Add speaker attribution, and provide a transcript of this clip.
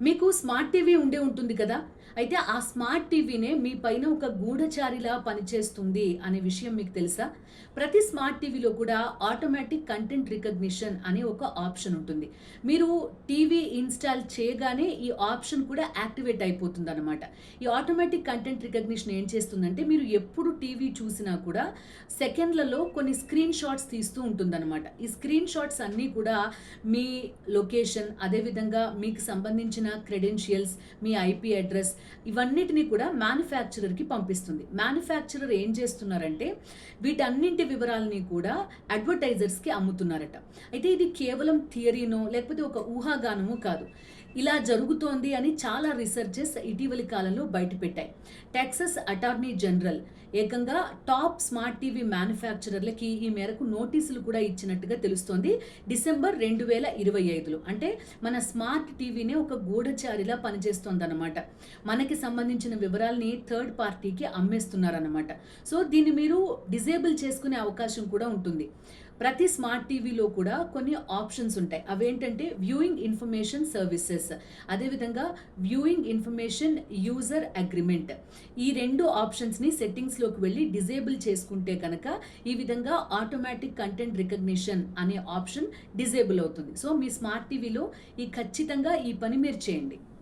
Speaker 1: మీకు smart TV ఉండే ఉంటుంది కదా! అయితే ఆ స్మార్ట్ టీవీనే మీ పైన ఒక గూఢచారిలా పనిచేస్తుంది అనే విషయం మీకు తెలుసా? ప్రతి స్మార్ట్ టీవీలో కూడా ఆటోమేటిక్ కంటెంట్ రికగ్నిషన్ అనే ఒక ఆప్షన్ ఉంటుంది. మీరు టీవీ ఇన్‌స్టాల్ చేయగానే ఈ ఆప్షన్ కూడా యాక్టివేట్ అయిపోతుందనమాట. ఈ ఆటోమేటిక్ కంటెంట్ రికగ్నిషన్ ఏం చేస్తుందంటే మీరు ఎప్పుడు టీవీ చూసినా కూడా సెకండ్లలో కొన్ని స్క్రీన్ షాట్స్ తీస్తూ ఉంటుందనమాట. ఈ స్క్రీన్ షాట్స్ అన్నీ కూడా మీ లొకేషన్, అదేవిధంగా మీకు సంబంధించిన క్రెడెన్షియల్స్, మీ ఐపీ అడ్రెస్ ఇవన్నిటిని కూడా మ్యానుఫ్యాక్చరర్‌కి పంపిస్తుంది. మ్యానుఫ్యాక్చరర్ ఏం చేస్తున్నారంటే వీటన్నింటి వివరాలని కూడా అడ్వర్టైజర్స్‌కి అమ్ముతున్నారట. అయితే ఇది కేవలం థియరీనో లేకపోతే ఒక ఊహాగానమో కాదు. ఇలా జరుగుతోంది అని చాలా రీసెర్చెస్ ఇటీవలి కాలంలో బయటపెట్టాయి. టెక్సస్ అటార్నీ జనరల్ ఏకంగా టాప్ స్మార్ట్ టీవీ మ్యానుఫ్యాక్చరర్లకి ఈ మేరకు నోటీసులు కూడా ఇచ్చినట్టుగా తెలుస్తోంది. డిసెంబర్ 2025లో అంటే మన స్మార్ట్ టీవీనే ఒక గూఢచారిలా పనిచేస్తోందన్నమాట. మనకి సంబంధించిన వివరాల్ని థర్డ్ పార్టీకి అమ్మేస్తున్నారన్నమాట. సో దీన్ని మీరు డిజేబుల్ చేసుకునే అవకాశం కూడా ఉంటుంది. ప్రతి స్మార్ట్ టీవీలో కూడా కొన్ని ఆప్షన్స్ ఉంటాయి. అవేంటంటే వ్యూయింగ్ ఇన్ఫర్మేషన్ సర్వీసెస్, అదేవిధంగా వ్యూయింగ్ ఇన్ఫర్మేషన్ యూజర్ అగ్రిమెంట్. ఈ 2 ఆప్షన్స్‌ని సెట్టింగ్స్‌లోకి వెళ్ళి డిజేబుల్ చేసుకుంటే కనుక ఈ విధంగా ఆటోమేటిక్ కంటెంట్ రికగ్నిషన్ అనే ఆప్షన్ డిజేబుల్ అవుతుంది. సో మీ స్మార్ట్ టీవీలో ఖచ్చితంగా ఈ పని మీరు చేయండి.